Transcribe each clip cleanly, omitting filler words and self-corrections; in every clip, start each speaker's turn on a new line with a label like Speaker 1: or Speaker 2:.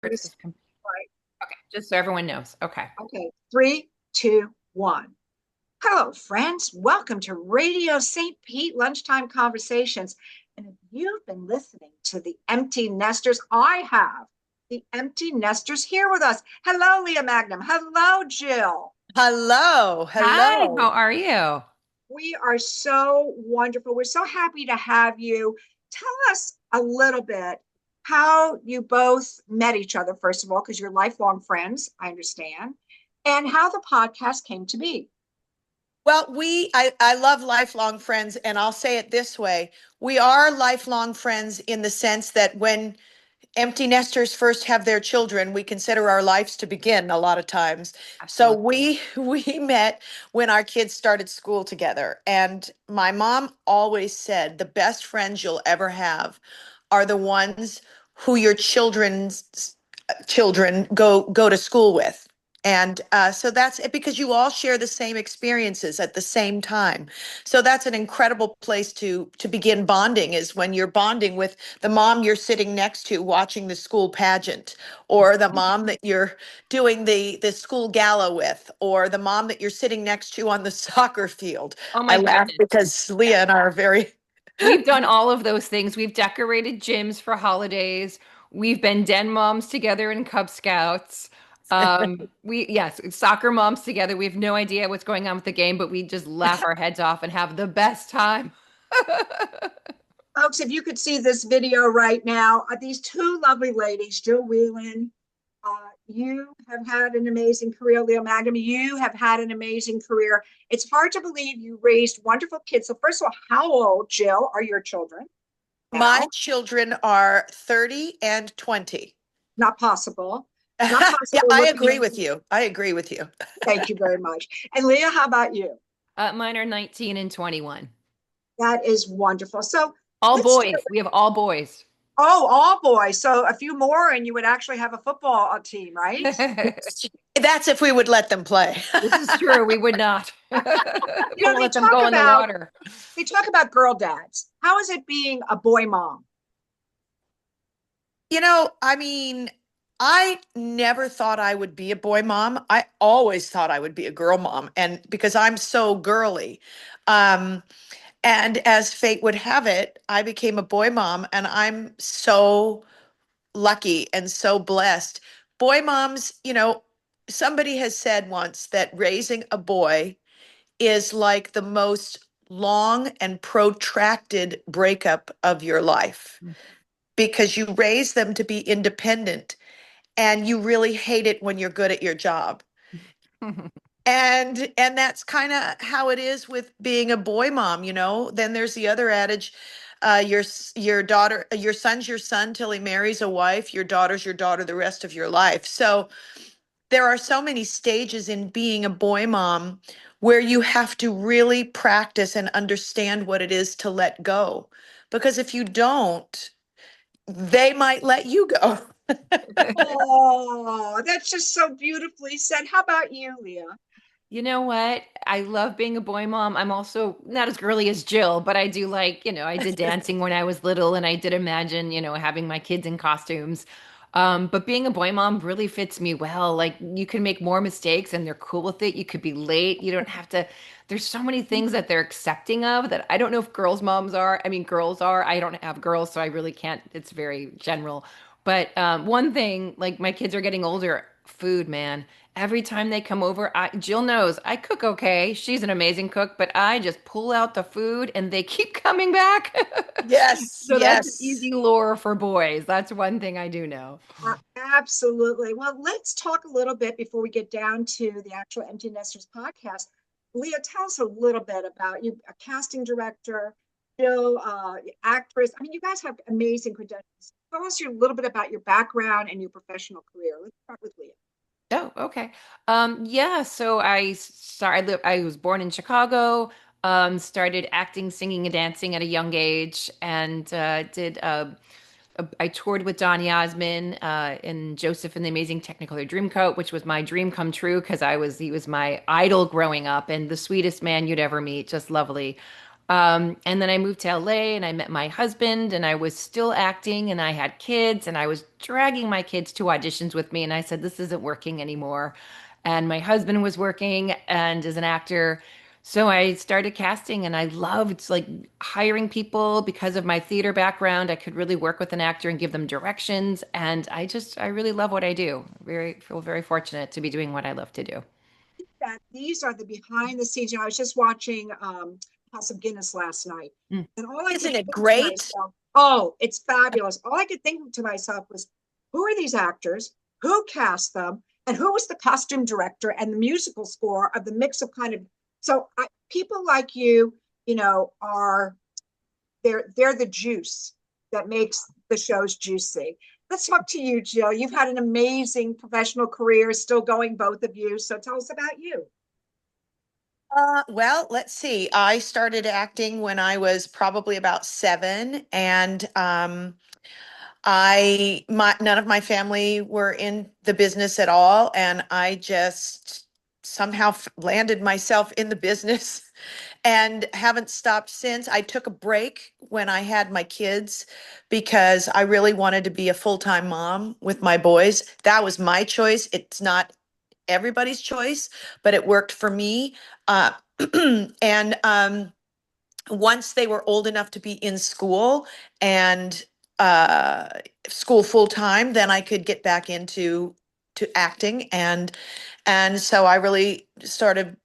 Speaker 1: This-
Speaker 2: Right.
Speaker 1: Okay, just so everyone knows. Okay.
Speaker 2: Okay. Three, two, one. Hello, friends. Welcome to Radio St. Pete Lunchtime Conversations. And if you've been listening to the Empty Nesters, I have the Empty Nesters here with us. Hello, Leah Magnum. Hello, Jill.
Speaker 3: Hello,
Speaker 1: Hi, how
Speaker 3: hello.
Speaker 1: are you?
Speaker 2: We are so wonderful. We're so happy to have you. Tell us a little bit how you both met each other, first of all, because you're lifelong friends, I understand, and how the podcast came to be.
Speaker 3: Well, I love lifelong friends, and I'll say it this way. We are lifelong friends in the sense that when empty nesters first have their children, we consider our lives to begin a lot of times. So
Speaker 1: Absolutely.
Speaker 3: we met when our kids started school together. And my mom always said the best friends you'll ever have are the ones who your children's children go to school with. And so that's it, because you all share the same experiences at the same time. So that's an incredible place to begin bonding, is when you're bonding with the mom you're sitting next to watching the school pageant, or the mom that you're doing the school gala with, or the mom that you're sitting next to on the soccer field.
Speaker 1: Oh
Speaker 3: I
Speaker 1: my
Speaker 3: laugh
Speaker 1: goodness.
Speaker 3: because
Speaker 1: Yeah.
Speaker 3: Leah and I are very
Speaker 1: We've done all of those things. We've decorated gyms for holidays. We've been den moms together in Cub Scouts. Yes, soccer moms together. We have no idea what's going on with the game, but we just laugh our heads off and have the best time.
Speaker 2: Folks, if you could see this video right now, these two lovely ladies, Jill Whelan, you have had an amazing career. Leah Mangum, you have had an amazing career. It's hard to believe you raised wonderful kids. So, first of all, how old, Jill, are your children
Speaker 3: My
Speaker 2: now?
Speaker 3: children are 30 and 20.
Speaker 2: Not possible. Not
Speaker 3: Yeah,
Speaker 2: possible
Speaker 3: I
Speaker 2: looking
Speaker 3: agree
Speaker 2: at.
Speaker 3: with you. I agree with you.
Speaker 2: Thank you very much. And Leah, how about you?
Speaker 1: Mine are 19 and 21.
Speaker 2: That is wonderful. So
Speaker 1: All
Speaker 2: let's start.
Speaker 1: boys. We have all boys.
Speaker 2: Oh, all boys. So a few more, and you would actually have a football team, right?
Speaker 3: That's if we would let them play.
Speaker 1: This is true. We would not.
Speaker 2: You know,
Speaker 1: Don't let them go in the water.
Speaker 2: they talk about girl dads. How is it being a boy mom?
Speaker 3: I mean, I never thought I would be a boy mom. I always thought I would be a girl mom, and because I'm so girly. Um, and as fate would have it, I became a boy mom, and I'm so lucky and so blessed. Boy moms, somebody has said once that raising a boy is like the most long and protracted breakup of your life, because you raise them to be independent and you really hate it when you're good at your job. And that's kind of how it is with being a boy mom. Then there's the other adage, your daughter, your son's your son till he marries a wife, your daughter's your daughter the rest of your life. So there are so many stages in being a boy mom where you have to really practice and understand what it is to let go. Because if you don't, they might let you go.
Speaker 2: Oh, that's just so beautifully said. How about you, Leah?
Speaker 1: You know what? I love being a boy mom. I'm also not as girly as Jill, but I do like, I did dancing when I was little and I did imagine, having my kids in costumes. But being a boy mom really fits me well. Like you can make more mistakes and they're cool with it. You could be late. You don't have to, there's so many things that they're accepting of that I don't know if girls' moms are. I mean, girls are. I don't have girls, so I really can't. It's very general. But one thing, like my kids are getting older, food, man. Every time they come over, Jill knows I cook okay. She's an amazing cook, but I just pull out the food and they keep coming back.
Speaker 3: Yes,
Speaker 1: So that's an
Speaker 3: yes.
Speaker 1: easy lure for boys. That's one thing I do know.
Speaker 2: Absolutely. Well, let's talk a little bit before we get down to the actual Empty Nesters podcast. Leah, tell us a little bit about you, a casting director, Jill, actress. I mean, you guys have amazing credentials. Tell us a little bit about your background and your professional career. Let's start with Leah.
Speaker 1: Oh, okay. Yeah, so I was born in Chicago, started acting, singing, and dancing at a young age, and I toured with Donny Osmond in Joseph and the Amazing Technicolor Dreamcoat, which was my dream come true because he was my idol growing up and the sweetest man you'd ever meet, just lovely. And then I moved to LA and I met my husband and I was still acting and I had kids and I was dragging my kids to auditions with me. And I said, this isn't working anymore. And my husband was working and as an actor. So I started casting and I loved like hiring people because of my theater background. I could really work with an actor and give them directions. And I really love what I do. Feel very fortunate to be doing what I love to do.
Speaker 2: That these are the behind the scenes. You know, I was just watching House of Guinness last night,
Speaker 1: Mm.
Speaker 2: and all I could
Speaker 3: Isn't it
Speaker 2: think to
Speaker 3: great?
Speaker 2: myself, oh, it's fabulous. All I could think to myself was, who are these actors? Who cast them? And who was the costume director and the musical score of the mix of kind of people like you know, are they're the juice that makes the shows juicy. Let's talk to you, Jill. You've had an amazing professional career, still going, both of you. So tell us about you.
Speaker 3: Well, let's see. I started acting when I was probably about 7, and none of my family were in the business at all, and I just somehow landed myself in the business and haven't stopped since. I took a break when I had my kids because I really wanted to be a full-time mom with my boys. That was my choice. It's not everybody's choice, but it worked for me. Uh, and once they were old enough to be in school and uh, school full time, then I could get back into to acting, and so I really started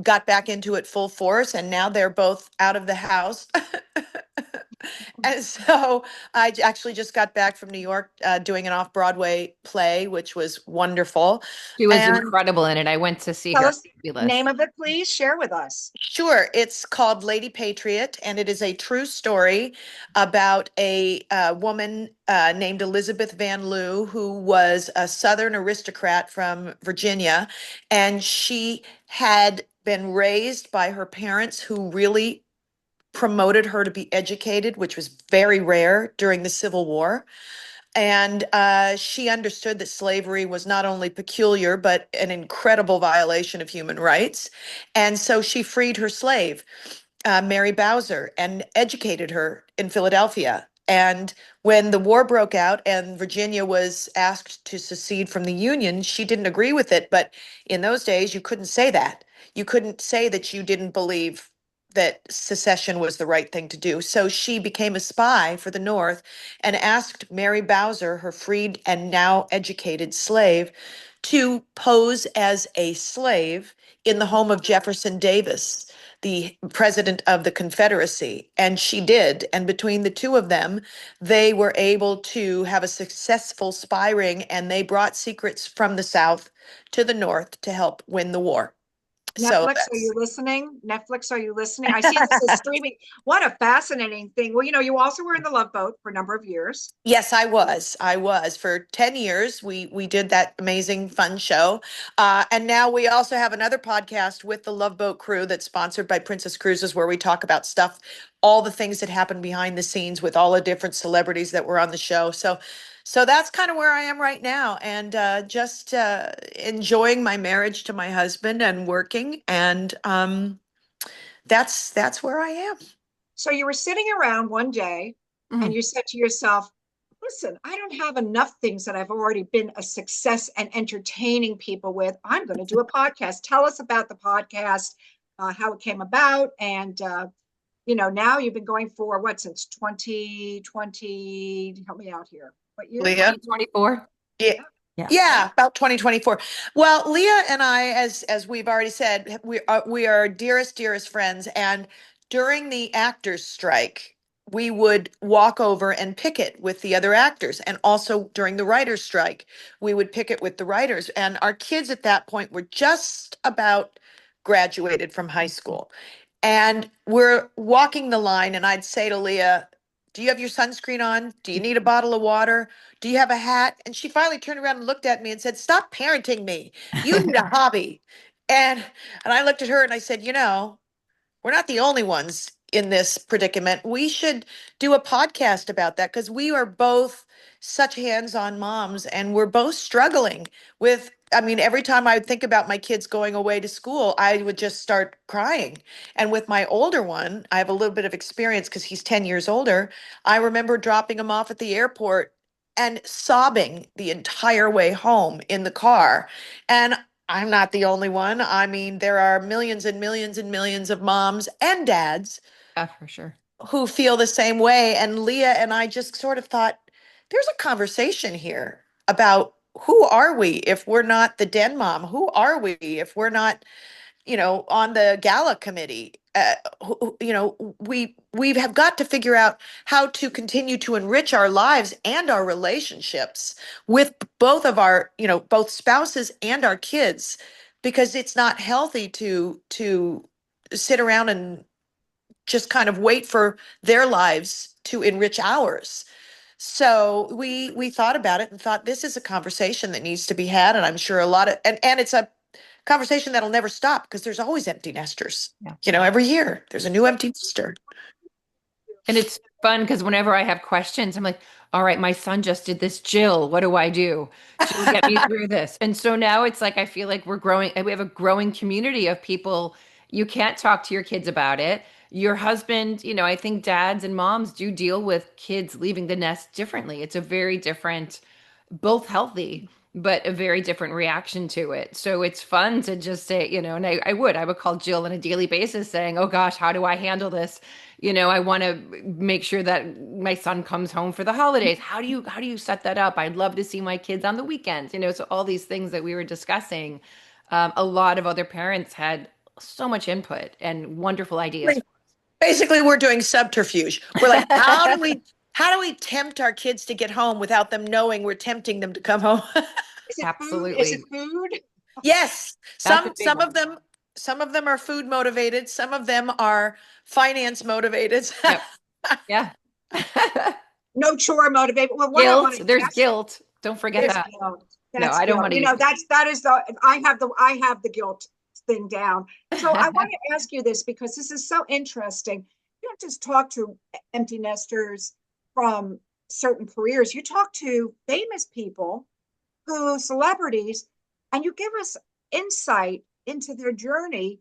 Speaker 3: got back into it full force, and now they're both out of the house. And so actually just got back from New York doing an off-Broadway play, which was wonderful.
Speaker 1: She was
Speaker 3: And
Speaker 1: incredible in it. I went to see
Speaker 2: Tell
Speaker 1: her.
Speaker 2: us
Speaker 1: Fabulous.
Speaker 2: name of it, please. Share with us.
Speaker 3: sure, it's called Lady Patriot, and it is a true story about a woman named Elizabeth Van Loo, who was a Southern aristocrat from Virginia, and she had been raised by her parents who really promoted her to be educated, which was very rare during the Civil War. And she understood that slavery was not only peculiar, but an incredible violation of human rights. And so she freed her slave, Mary Bowser, and educated her in Philadelphia. And when the war broke out and Virginia was asked to secede from the Union, she didn't agree with it. But in those days, you couldn't say that. You couldn't say that you didn't believe that secession was the right thing to do. So she became a spy for the North and asked Mary Bowser, her freed and now educated slave, to pose as a slave in the home of Jefferson Davis, the president of the Confederacy. And she did. And between the two of them, they were able to have a successful spy ring, and they brought secrets from the South to the North to help win the war. So
Speaker 2: Netflix, are you
Speaker 3: that's
Speaker 2: listening? Netflix, are you listening? I see this is streaming. What a fascinating thing. Well, you know, you also were in the Love Boat for a number of years.
Speaker 3: Yes, I was. I was for 10 years. We did that amazing fun show. And now we also have another podcast with the Love Boat crew that's sponsored by Princess Cruises, where we talk about stuff, all the things that happen behind the scenes with all the different celebrities that were on the show. So that's kind of where I am right now, and just enjoying my marriage to my husband and working, and that's where I am.
Speaker 2: So you were sitting around one day and
Speaker 1: Mhm.
Speaker 2: you said to yourself, listen, I don't have enough things that I've already been a success and entertaining people with. I'm going to do a podcast. Tell us about the podcast, how it came about. And, you know, now you've been going for what, since 2020? Help me out here. What year?
Speaker 3: Leah?
Speaker 1: 2024.
Speaker 3: Yeah.
Speaker 1: Yeah.
Speaker 3: Yeah, about 2024. Well, Leah and I, as we've already said, we are dearest friends. And during the actors' strike, we would walk over and picket with the other actors. And also during the writers' strike, we would picket with the writers. And our kids at that point were just about graduated from high school. And we're walking the line, and I'd say to Leah, "Do you have your sunscreen on? Do you need a bottle of water? Do you have a hat?" And she finally turned around and looked at me and said, "Stop parenting me. You need a hobby." And I looked at her and I said, we're not the only ones in this predicament. We should do a podcast about that because we are both such hands-on moms, and we're both struggling with, I mean, every time I would think about my kids going away to school, I would just start crying. And with my older one, I have a little bit of experience because he's 10 years older. I remember dropping him off at the airport and sobbing the entire way home in the car. And I'm not the only one. I mean, there are millions and millions and millions of moms and dads
Speaker 1: Yeah, for sure.
Speaker 3: who feel the same way. And Leah and I just sort of thought, there's a conversation here about who are we if we're not the den mom? Who are we if we're not, on the gala committee? We have got to figure out how to continue to enrich our lives and our relationships with both of our, both spouses and our kids, because it's not healthy to sit around and just kind of wait for their lives to enrich ours. So we thought about it and thought this is a conversation that needs to be had, and I'm sure a lot of and it's a conversation that'll never stop because there's always empty nesters.
Speaker 1: Yeah.
Speaker 3: Every year there's a new empty nester.
Speaker 1: And it's fun because whenever I have questions, I'm like, all right, my son just did this. Jill, what do I do? Jill, get me through this. And so now it's like, I feel like we're growing, we have a growing community of people. You can't talk to your kids about it. Your husband, I think dads and moms do deal with kids leaving the nest differently. It's a very different, both healthy, but a very different reaction to it. So it's fun to just say, and I would call Jill on a daily basis saying, oh gosh, how do I handle this? I want to make sure that my son comes home for the holidays. How do you set that up? I'd love to see my kids on the weekends. So all these things that we were discussing, a lot of other parents had so much input and wonderful ideas.
Speaker 3: Basically, we're doing subterfuge. We're like, how do we tempt our kids to get home without them knowing we're tempting them to come home?
Speaker 2: Is it food? Is it
Speaker 1: Absolutely.
Speaker 2: food?
Speaker 3: Yes,
Speaker 1: That's a
Speaker 3: some
Speaker 1: big
Speaker 3: some of
Speaker 1: one.
Speaker 3: them some of them are food motivated, some of them are finance motivated.
Speaker 1: Yep. Yeah.
Speaker 2: No chore motivated. Well, what I want
Speaker 1: Guilt.
Speaker 2: to
Speaker 1: There's
Speaker 2: ask,
Speaker 1: guilt. Don't forget
Speaker 2: there's
Speaker 1: that.
Speaker 2: guilt.
Speaker 1: No,
Speaker 2: That's
Speaker 1: I don't
Speaker 2: guilt.
Speaker 1: want to use guilt.
Speaker 2: That is the I have the guilt thing down. So I want to ask you this because this is so interesting. You don't just talk to empty nesters from certain careers. You talk to famous people who celebrities, and you give us insight into their journey,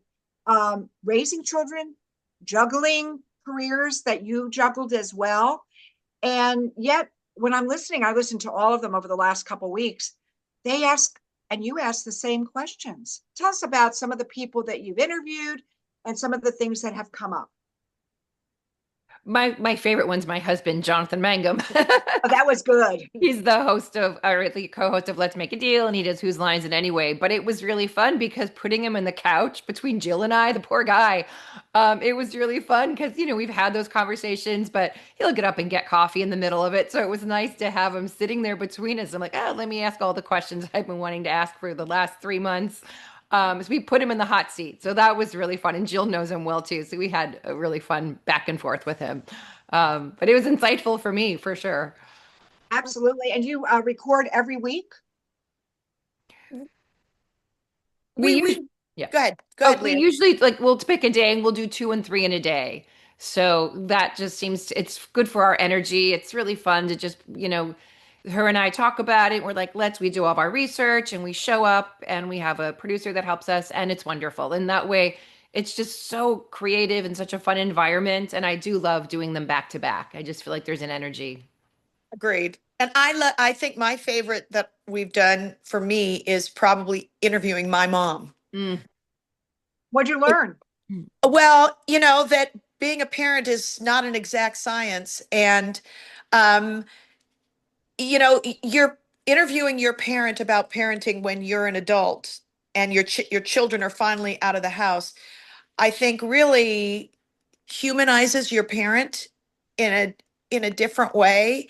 Speaker 2: raising children, juggling careers that you juggled as well. And yet, when I'm listening, I listened to all of them over the last couple of weeks. They ask, and you ask the same questions. Tell us about some of the people that you've interviewed and some of the things that have come up.
Speaker 1: My favorite one's my husband, Jonathan Mangum.
Speaker 2: Oh, that was good.
Speaker 1: He's the host of, or the co-host of Let's Make a Deal, and he does Whose Lines It Anyway. But it was really fun because putting him in the couch between Jill and I, the poor guy, it was really fun because, we've had those conversations, but he'll get up and get coffee in the middle of it. So it was nice to have him sitting there between us. I'm like, oh, let me ask all the questions I've been wanting to ask for the last 3 months. So we put him in the hot seat. So that was really fun. And Jill knows him well too. So we had a really fun back and forth with him. But it was insightful for me for sure.
Speaker 2: Absolutely. And you record every week?
Speaker 1: We
Speaker 3: We
Speaker 1: usually,
Speaker 3: we
Speaker 1: yeah.
Speaker 3: Go
Speaker 1: Oh,
Speaker 3: ahead,
Speaker 1: we
Speaker 3: Leah.
Speaker 1: usually like we'll pick a day and we'll do two and three in a day. So that just seems it's good for our energy. It's really fun to just, her and I talk about it. We're like, we do all of our research and we show up and we have a producer that helps us and it's wonderful. And that way it's just so creative and such a fun environment. And I do love doing them back to back. I just feel like there's an energy.
Speaker 3: Agreed. And I think my favorite that we've done for me is probably interviewing my mom.
Speaker 1: Mm.
Speaker 2: What'd you learn?
Speaker 3: Well, that being a parent is not an exact science. And, um, you're interviewing your parent about parenting when you're an adult and your children are finally out of the house. I think really humanizes your parent in a different way.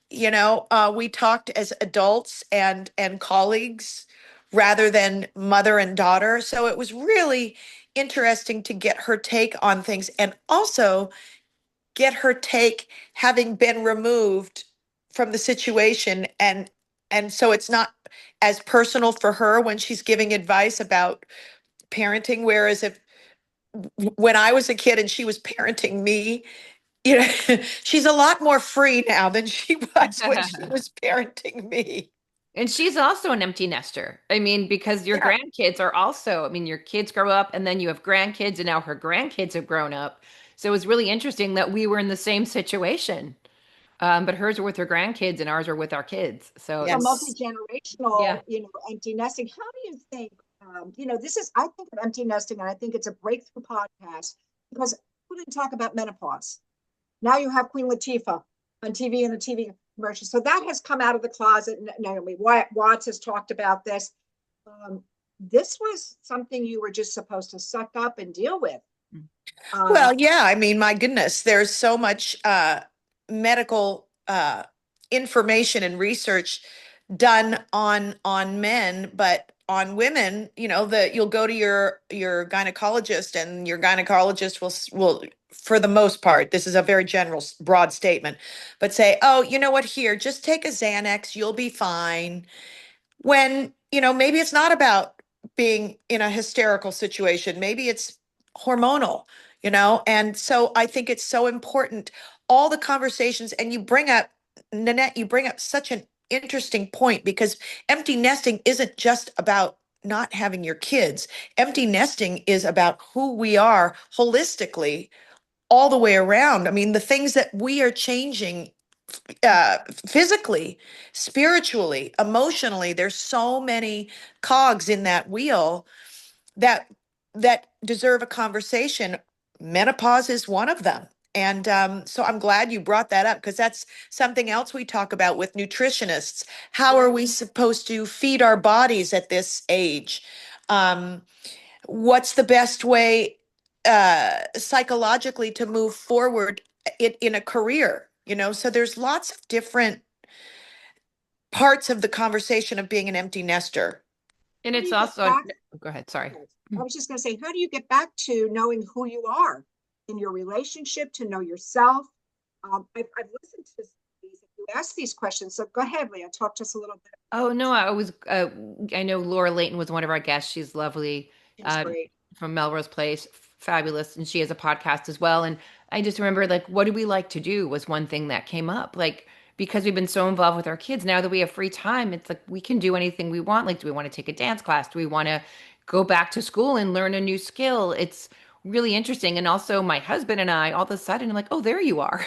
Speaker 3: We talked as adults and colleagues rather than mother and daughter. So it was really interesting to get her take on things and also get her take having been removed from the situation, and so it's not as personal for her when she's giving advice about parenting, whereas if when I was a kid and she was parenting me, you know, she's a lot more free now than she was when she was parenting me.
Speaker 1: And she's also an empty nester. I mean, because your
Speaker 3: Yeah.
Speaker 1: grandkids are also, I mean, your kids grow up and then you have grandkids and now her grandkids have grown up. So it was really interesting that we were in the same situation. But hers were with her grandkids and ours were with our kids. So
Speaker 2: So
Speaker 1: it,
Speaker 3: Yes.
Speaker 2: multi-generational,
Speaker 1: yeah.
Speaker 2: empty nesting. How do you think, this is, I think of empty nesting and I think it's a breakthrough podcast because people didn't talk about menopause. Now you have Queen Latifah on TV and a TV commercial. So that has come out of the closet. Naomi Watts has talked about this. This was something you were just supposed to suck up and deal with. Uh,
Speaker 3: Well, yeah, I mean, my goodness, there's so much medical information and research done on men, but on women, that you'll go to your gynecologist, and your gynecologist will, for the most part, this is a very general, broad statement, but say, "Oh, you know what? Here, just take a Xanax, you'll be fine." When, maybe it's not about being in a hysterical situation, maybe it's hormonal, and so I think it's so important, all the conversations. And you bring up, Nanette, you bring up such an interesting point, because empty nesting isn't just about not having your kids. Empty nesting is about who we are holistically, all the way around. I mean, the things that we are changing, physically, spiritually, emotionally. There's so many cogs in that wheel that deserve a conversation. Menopause is one of them. And so I'm glad you brought that up, because that's something else we talk about with nutritionists. How are we supposed to feed our bodies at this age? Um, what's the best way psychologically to move forward in a career? So there's lots of different parts of the conversation of being an empty nester.
Speaker 1: And
Speaker 2: how do
Speaker 1: it's
Speaker 2: you get
Speaker 1: also,
Speaker 2: back?
Speaker 1: go ahead, sorry.
Speaker 2: I was just going to say, how do you get back to knowing who you are in your relationship, to know yourself? I've listened to these, you ask these questions. So go ahead, Leah, talk to us a little bit.
Speaker 1: Oh no, I know Laura Layton was one of our guests. She's lovely,
Speaker 2: She's
Speaker 1: uh,
Speaker 2: great.
Speaker 1: from Melrose Place, fabulous, and she has a podcast as well. And I just remember, like, what do we like to do was one thing that came up. Like, because we've been so involved with our kids, now that we have free time, it's like we can do anything we want. Like, do we want to take a dance class? Do we want to go back to school and learn a new skill? It's really interesting. And also my husband and I, all of a sudden, I'm like, oh, there you are.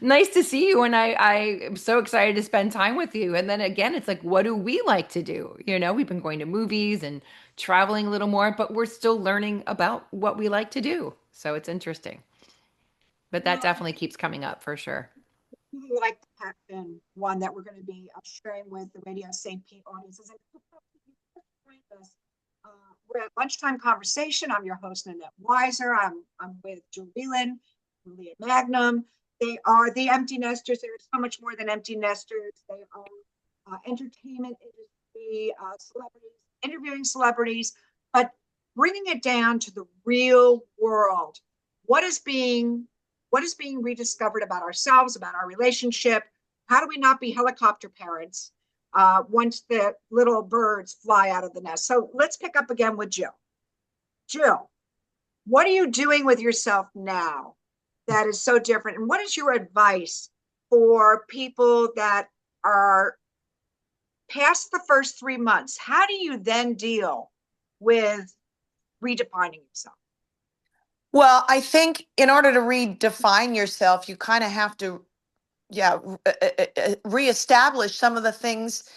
Speaker 1: Nice to see you. And I am so excited to spend time with you. And then again, it's like, what do we like to do? We've been going to movies and traveling a little more, but we're still learning about what we like to do. So it's interesting. But that
Speaker 2: Well,
Speaker 1: definitely keeps coming up for sure.
Speaker 2: really like the Pac-Man one that we're going to be sharing with the Radio St. Pete audiences. And uh, we're at lunchtime conversation. I'm your host, Nanette Weiser. I'm with Jill Whelan, Leah Magnum. They are the empty nesters. They're so much more than empty nesters. They are entertainment industry celebrities, interviewing celebrities, but bringing it down to the real world. What is being what is being rediscovered about ourselves, about our relationship? How do we not be helicopter parents once the little birds fly out of the nest? So let's pick up again with Jill. Jill, what are you doing with yourself now that is so different? And what is your advice for people that are past the first 3 months? How do you then deal with redefining yourself?
Speaker 3: Well, I think in order to redefine yourself, you kind of have to, yeah, reestablish some of the things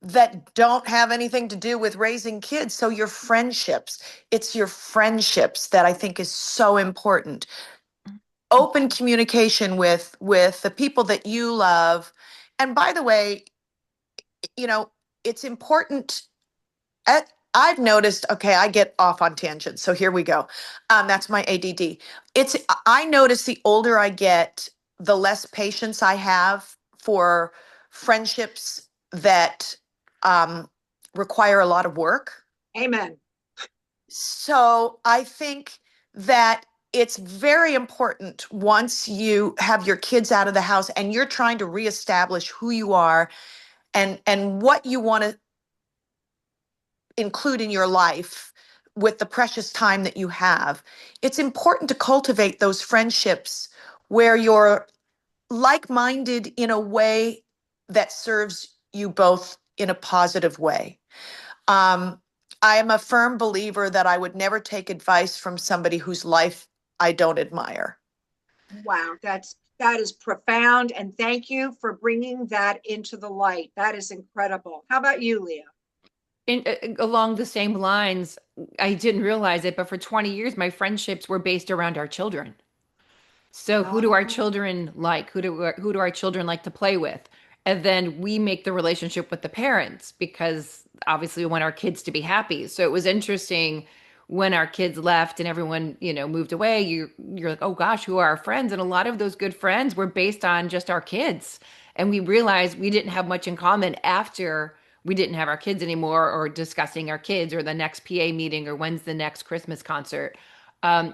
Speaker 3: that don't have anything to do with raising kids. So your friendships, it's your friendships that I think is so important. Open communication with the people that you love. And by the way, you know, it's important. I've noticed, okay, I get off on tangents. So here we go. That's my ADD. I notice the older I get, the less patience I have for friendships that um, require a lot of work.
Speaker 2: Amen.
Speaker 3: So I think that it's very important, once you have your kids out of the house and you're trying to reestablish who you are and what you want to include in your life with the precious time that you have. It's important to cultivate those friendships where you're like-minded in a way that serves you both in a positive way. Um, I am a firm believer that I would never take advice from somebody whose life I don't admire.
Speaker 2: Wow, that is profound, and thank you for bringing that into the light. That is incredible. How about you, Leah?
Speaker 1: Along the same lines, I didn't realize it, but for 20 years, my friendships were based around our children. So who do our
Speaker 2: Oh,
Speaker 1: children like? Who do our children like to play with? And then we make the relationship with the parents because obviously we want our kids to be happy. So it was interesting when our kids left and everyone, moved away. You're like, oh gosh, who are our friends? And a lot of those good friends were based on just our kids. And we realized we didn't have much in common after we didn't have our kids anymore or discussing our kids or the next PA meeting or when's the next Christmas concert.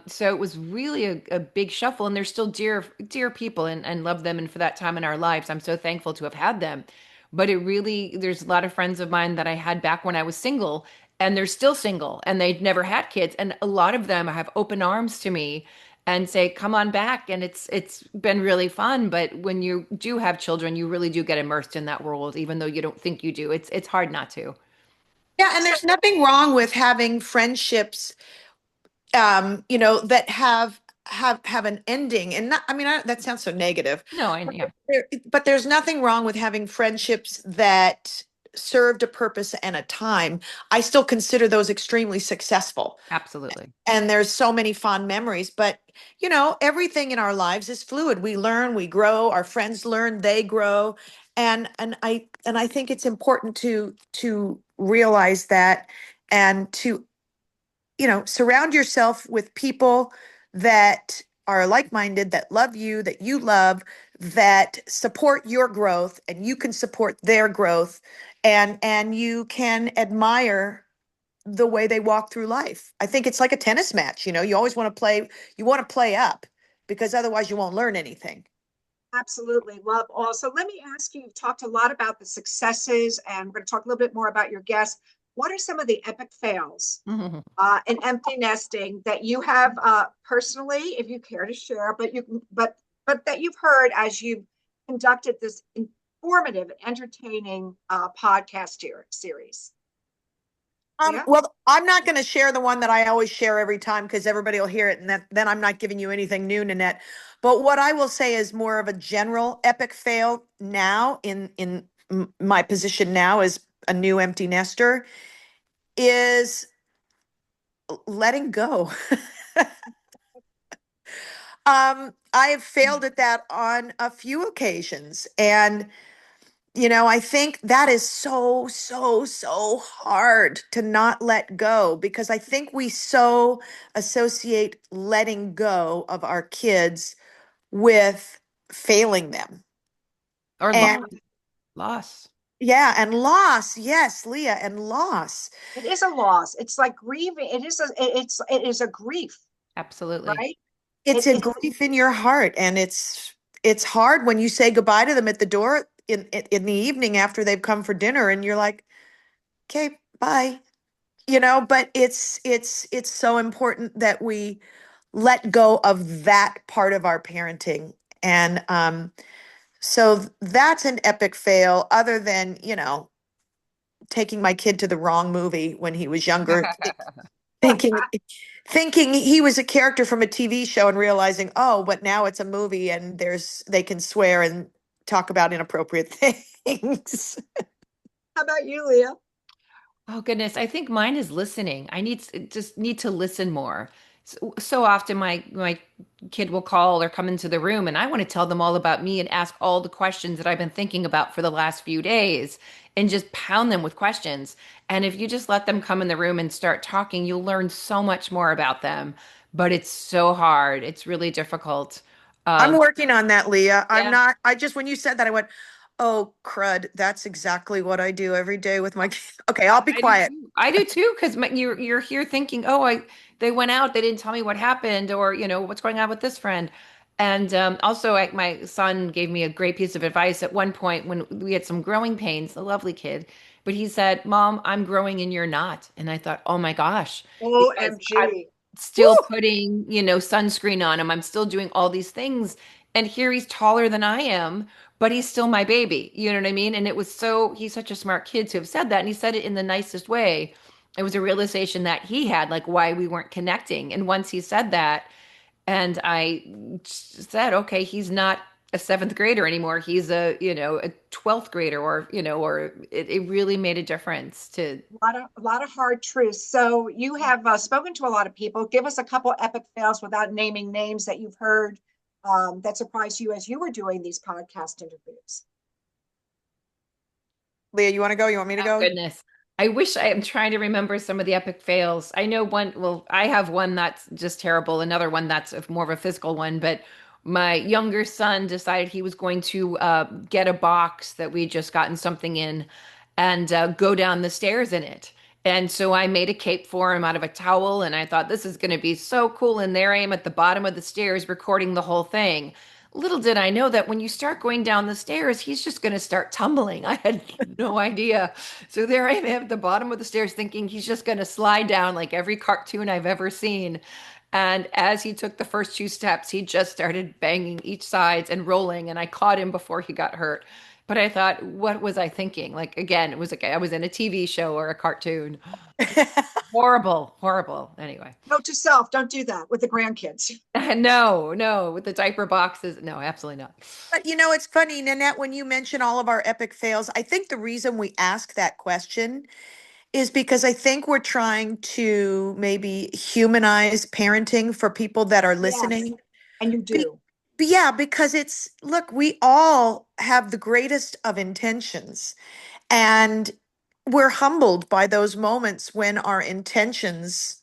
Speaker 1: So it was really a big shuffle, and they're still dear people and love them. And for that time in our lives, I'm so thankful to have had them. But there's a lot of friends of mine that I had back when I was single, and they're still single, and they'd never had kids. And a lot of them have open arms to me and say, "Come on back." And it's been really fun. But when you do have children, you really do get immersed in that world, even though you don't think you do. It's hard not to.
Speaker 3: Yeah, and there's nothing wrong with having friendships, that have an ending. And not, I mean, that sounds so negative.
Speaker 1: No, I yeah,
Speaker 3: But there's nothing wrong with having friendships that served a purpose and a time. I still consider those extremely successful.
Speaker 1: absolutely.
Speaker 3: And there's so many fond memories, but everything in our lives is fluid. We learn, we grow, our friends learn, they grow. And I think it's important to realize that, and to surround yourself with people that are like-minded, that love you, that you love, that support your growth, and you can support their growth, and you can admire the way they walk through life. I think it's like a tennis match, you always want to play up, because otherwise you won't learn anything.
Speaker 2: absolutely. Love also. Let me ask you, you've talked a lot about the successes, and we're going to talk a little bit more about your guests. What are some of the epic fails and empty nesting that you have personally, if you care to share, but that you've heard as you've conducted this informative, entertaining podcast series? Yeah.
Speaker 3: Well, I'm not going to share the one that I always share every time, because everybody will hear it, and then I'm not giving you anything new, Nanette. But what I will say is more of a general epic fail now, in my position now as a new empty nester, is letting go. I have failed at that on a few occasions, and I think that is so, so, so hard to not let go, because I think we so associate letting go of our kids with failing them.
Speaker 1: Or
Speaker 3: And
Speaker 1: loss.
Speaker 3: yeah, and loss. Yes, Leah, and loss.
Speaker 2: It is a loss. It's like grieving. It is a grief,
Speaker 1: Absolutely.
Speaker 2: right?
Speaker 3: It's a
Speaker 2: It's
Speaker 3: grief in your heart, and it's hard when you say goodbye to them at the door in the evening after they've come for dinner, and you're like, "Okay, bye." But it's so important that we let go of that part of our parenting. And so that's an epic fail, other than taking my kid to the wrong movie when he was younger, thinking thinking he was a character from a TV show, and realizing, oh, but now it's a movie, and they can swear and talk about inappropriate things.
Speaker 2: how about you, Leah?
Speaker 1: Oh goodness, I think mine is listening. Just need to listen more. So often my kid will call or come into the room and I want to tell them all about me and ask all the questions that I've been thinking about for the last few days and just pound them with questions. And if you just let them come in the room and start talking, you'll learn so much more about them. But it's so hard. It's really difficult.
Speaker 3: I'm
Speaker 1: Um,
Speaker 3: working on that, Leah. I'm
Speaker 1: yeah.
Speaker 3: not, I just, when you said that, I went, oh, crud. That's exactly what I do every day with my kids. Okay, I'll be
Speaker 1: I do
Speaker 3: quiet.
Speaker 1: too. I do too, because you're here thinking, oh, they went out, they didn't tell me what happened, or what's going on with this friend. And also, my son gave me a great piece of advice at one point when we had some growing pains. A lovely kid, but he said, "Mom, I'm growing and you're not." And I thought, oh my gosh, because I'm
Speaker 2: OMG.
Speaker 1: still
Speaker 3: Woo!
Speaker 1: putting sunscreen on him. I'm still doing all these things, And here he's taller than I am, but he's still my baby. You know what I mean? And it was so, he's such a smart kid to have said that. And he said it in the nicest way. It was a realization that he had, like why we weren't connecting. And once he said that, and I said, okay, he's not a seventh grader anymore. He's a 12th grader, or it really made a difference to.
Speaker 2: A lot of hard truths. So you have spoken to a lot of people. Give us a couple epic fails without naming names that you've heard that surprised you as you were doing these podcast interviews.
Speaker 3: Leah, you want to go? You want me to
Speaker 1: Oh
Speaker 3: go?
Speaker 1: goodness. I wish I am trying to remember some of the epic fails. I know one, well, I have one that's just terrible, another one that's more of a physical one, but my younger son decided he was going to get a box that we just gotten something in and go down the stairs in it. And so I made a cape for him out of a towel, and I thought this is going to be so cool. And there I am at the bottom of the stairs recording the whole thing. Little did I know that when you start going down the stairs, he's just going to start tumbling. I had no idea. So there I am at the bottom of the stairs thinking he's just going to slide down like every cartoon I've ever seen. And as he took the first two steps, he just started banging each sides and rolling. And I caught him before he got hurt. But I thought, what was I thinking? Like, again, it was like I was in a TV show or a cartoon. Horrible, horrible. Anyway,
Speaker 2: Note to self, don't do that with the grandkids.
Speaker 1: no, no, with the diaper boxes. No, absolutely not.
Speaker 3: But it's funny, Nanette, when you mention all of our epic fails, I think the reason we ask that question is because I think we're trying to maybe humanize parenting for people that are
Speaker 2: Yes,
Speaker 3: listening.
Speaker 2: and you
Speaker 3: Be-
Speaker 2: do.
Speaker 3: yeah, because look, we all have the greatest of intentions, and we're humbled by those moments when our intentions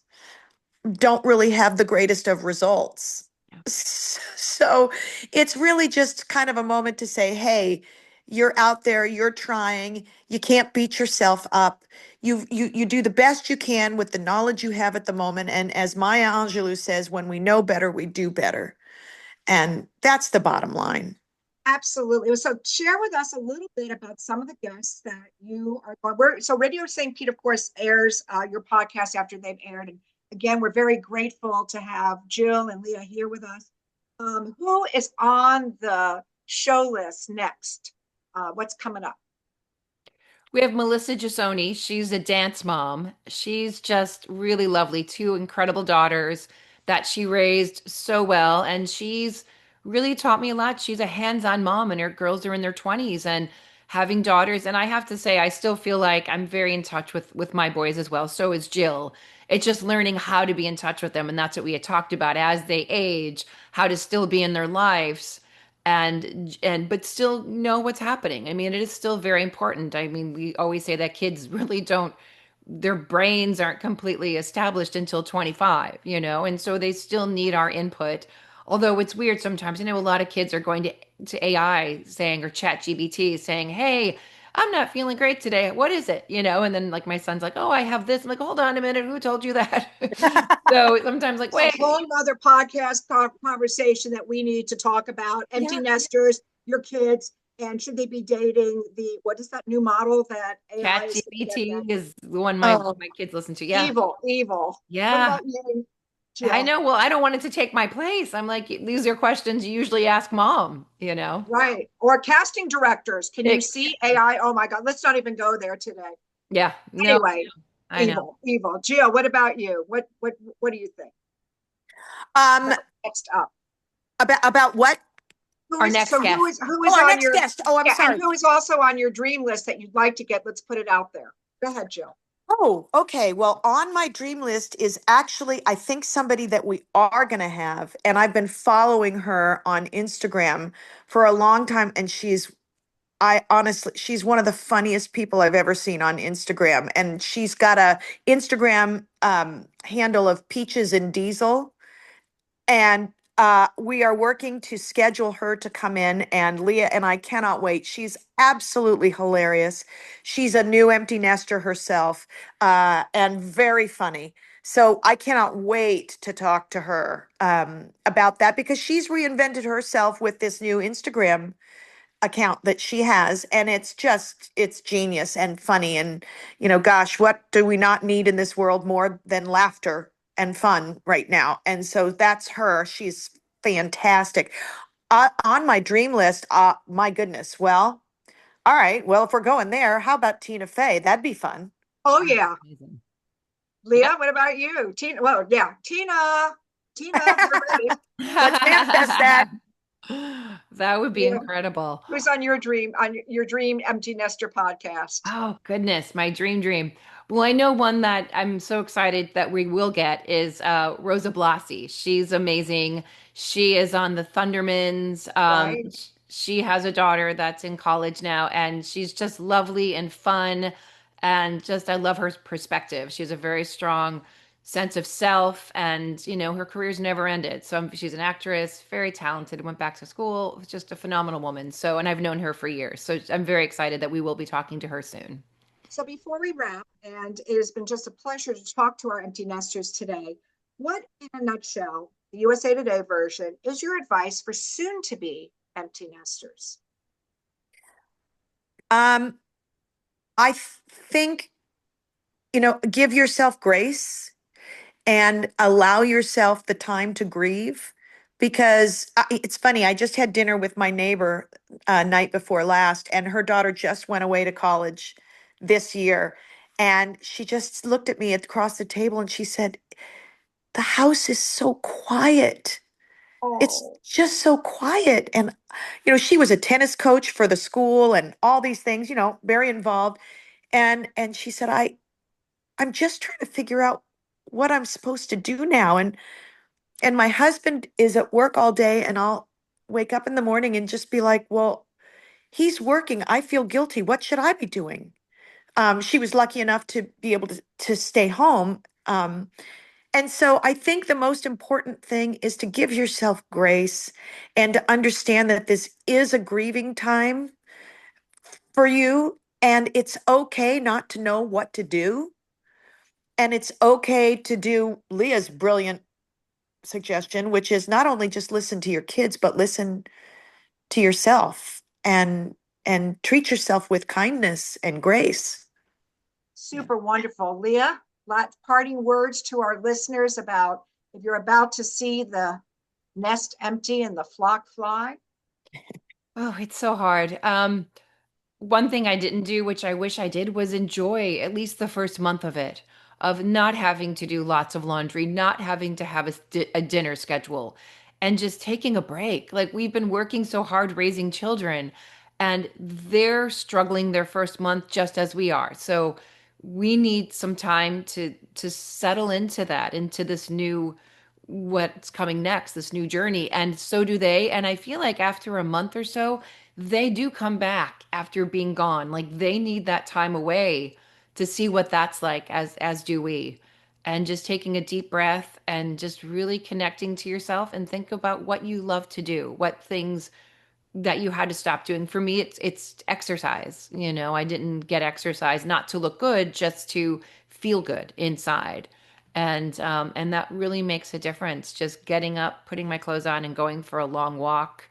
Speaker 3: don't really have the greatest of results. So it's really just kind of a moment to say, hey, you're out there, you're trying, you can't beat yourself up. You do the best you can with the knowledge you have at the moment. And as Maya Angelou says, when we know better, we do better. And that's the bottom line.
Speaker 2: Absolutely. So share with us a little bit about some of the guests that you are going. So Radio St. Pete, of course, airs your podcast after they've aired. And again, we're very grateful to have Jill and Leah here with us. Who is on the show list next? What's coming up?
Speaker 1: We have Melissa Gisoni. She's a dance mom. She's just really lovely. Two incredible daughters that she raised so well. And she's really taught me a lot. She's a hands-on mom, and her girls are in their 20s and having daughters. And I have to say, I still feel like I'm very in touch with my boys as well. So is Jill. It's just learning how to be in touch with them. And that's what we had talked about as they age, how to still be in their lives and but still know what's happening. I mean, it is still very important. I mean, we always say that kids really don't, their brains aren't completely established until 25, and so they still need our input. Although it's weird sometimes, a lot of kids are going to AI saying, or chat GBT saying, hey, I'm not feeling great today. What is it? And then like my son's like, oh, I have this. I'm like, hold on a minute. Who told you that? So sometimes like,
Speaker 2: A
Speaker 1: wait,
Speaker 2: whole nother podcast conversation that we need to talk about empty
Speaker 3: Yeah.
Speaker 2: nesters, your kids, and should they be dating the what is that new model that AI
Speaker 1: chat
Speaker 2: is going to get them?
Speaker 1: GBT is the one my
Speaker 3: Oh,
Speaker 1: my kids listen to. Yeah.
Speaker 2: Evil, evil. What
Speaker 1: Yeah.
Speaker 2: about you,
Speaker 1: I
Speaker 2: Jill?
Speaker 1: know. Well, I don't want it to take my place. I'm like, these are questions you usually ask mom.
Speaker 2: Right. Or casting directors. Can you
Speaker 1: It,
Speaker 2: see AI? Oh my God. Let's not even go there today.
Speaker 1: yeah. No,
Speaker 2: Anyway,
Speaker 1: I know.
Speaker 2: evil, evil. Jill, what about you? What do you think?
Speaker 3: um,
Speaker 2: What's next up?
Speaker 3: about what?
Speaker 2: Who
Speaker 1: Our
Speaker 2: is
Speaker 1: next
Speaker 2: so who
Speaker 1: guest.
Speaker 2: is who
Speaker 3: Oh,
Speaker 2: is
Speaker 3: our
Speaker 2: on
Speaker 3: next
Speaker 2: your
Speaker 3: guest. Oh, I'm
Speaker 2: yeah, and
Speaker 3: sorry.
Speaker 2: who is also on your dream list that you'd like to get? Let's put it out there. Go ahead, Jill.
Speaker 3: Oh, okay. Well, on my dream list is actually, I think, somebody that we are going to have. And I've been following her on Instagram for a long time. And I honestly, she's one of the funniest people I've ever seen on Instagram. And she's got a Instagram handle of Peaches and Diesel. And we are working to schedule her to come in, and Leah and I cannot wait. She's absolutely hilarious. She's a new empty nester herself, and very funny. So I cannot wait to talk to her about that because she's reinvented herself with this new Instagram account that she has, and it's genius and funny. And gosh, what do we not need in this world more than laughter and fun right now? And so that's her. She's fantastic. On my dream list, my goodness. Well, all right. Well, if we're going there, how about Tina Fey? That'd be fun.
Speaker 2: Oh,
Speaker 1: Oh,
Speaker 2: yeah.
Speaker 1: amazing. Yep.
Speaker 2: Leah, what about you? Tina, well, yeah, Tina, we're ready.
Speaker 3: Let's manifest that.
Speaker 1: That would be
Speaker 2: Leah,
Speaker 1: incredible.
Speaker 2: who's on your dream empty nester podcast?
Speaker 1: Oh, goodness, my dream. Well, I know one that I'm so excited that we will get is Rosa Blasi. She's amazing. She is on the Thundermans.
Speaker 2: Right?
Speaker 1: She has a daughter that's in college now, and she's just lovely and fun. And just, I love her perspective. She has a very strong sense of self, and her career's never ended. So she's an actress, very talented, went back to school, was just a phenomenal woman. So, and I've known her for years. So I'm very excited that we will be talking to her soon.
Speaker 2: So before we wrap, and it has been just a pleasure to talk to our empty nesters today, what, in a nutshell, the USA Today version, is your advice for soon to be empty nesters?
Speaker 3: Um, think, give yourself grace and allow yourself the time to grieve because it's funny. I just had dinner with my neighbor night before last, and her daughter just went away to college this year. And she just looked at me across the table and she said, "The house is so quiet. It's
Speaker 2: Oh,
Speaker 3: just so quiet." And, she was a tennis coach for the school and all these things, very involved. And she said, I'm just trying to figure out what I'm supposed to do now. And my husband is at work all day, and I'll wake up in the morning and just be like, well, he's working. I feel guilty. What should I be doing? She was lucky enough to be able to stay home. And so I think the most important thing is to give yourself grace and to understand that this is a grieving time for you. And it's okay not to know what to do. And it's okay to do Leah's brilliant suggestion, which is not only just listen to your kids, but listen to yourself and treat yourself with kindness and grace.
Speaker 1: Yeah.
Speaker 2: super wonderful. Leah, parting words to our listeners about if you're about to see the nest empty and the flock fly.
Speaker 1: Oh, it's so hard. One thing I didn't do, which I wish I did, was enjoy at least the first month of it, of not having to do lots of laundry, not having to have a dinner schedule, and just taking a break. Like we've been working so hard raising children, and they're struggling their first month just as we are. So we need some time to settle into that, into this new what's coming next, this new journey. And so do they. And I feel like after a month or so, they do come back after being gone. Like they need that time away to see what that's like, as do we. And just taking a deep breath and just really connecting to yourself and think about what you love to do, what things that you had to stop doing. For me, it's exercise. I didn't get exercise not to look good, just to feel good inside. And that really makes a difference. Just getting up, putting my clothes on, and going for a long walk.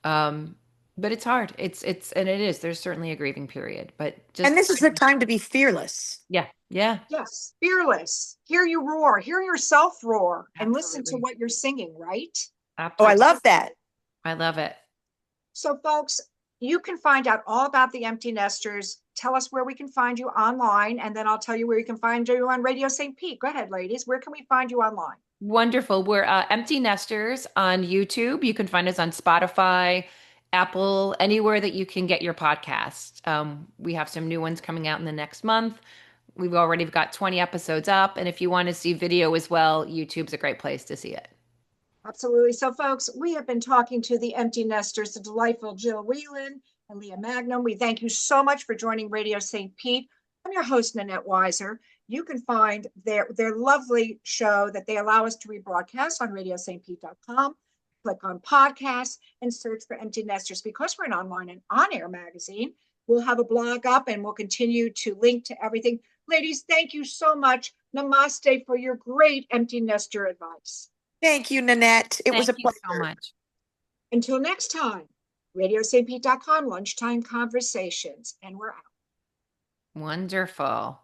Speaker 1: Um, but it's hard. And it is. There's certainly a grieving period, but
Speaker 3: And
Speaker 1: just
Speaker 3: this is the time to be fearless.
Speaker 1: yeah, yeah,
Speaker 2: Yes, fearless. Hear you roar, hear yourself roar, and listen to
Speaker 1: absolutely,
Speaker 2: what you're singing, right?
Speaker 3: Oh, I
Speaker 1: absolutely.
Speaker 3: love that.
Speaker 1: I love it.
Speaker 2: So, folks, you can find out all about the empty nesters. Tell us where we can find you online, and then I'll tell you where you can find you on Radio St. Pete. Go ahead, ladies. Where can we find you online?
Speaker 1: Wonderful. We're Empty Nesters on YouTube. You can find us on Spotify, Apple, anywhere that you can get your podcasts. We have some new ones coming out in the next month. We've already got 20 episodes up. And if you want to see video as well, YouTube's a great place to see it.
Speaker 2: Absolutely. So, folks, we have been talking to the empty nesters, the delightful Jill Whelan and Leah Mangum. We thank you so much for joining Radio St. Pete. I'm your host, Nanette Weiser. You can find their lovely show that they allow us to rebroadcast on radiostpete.com. Click on podcasts and search for Empty Nesters. Because we're an online and on-air magazine, we'll have a blog up and we'll continue to link to everything. Ladies, thank you so much. Namaste for your great empty nester advice.
Speaker 3: Thank you, Nanette. It was
Speaker 1: Thank
Speaker 3: a
Speaker 1: you so
Speaker 3: pleasure.
Speaker 1: much.
Speaker 2: Until next time, radiostpete.com, lunchtime conversations, and we're out.
Speaker 1: Wonderful.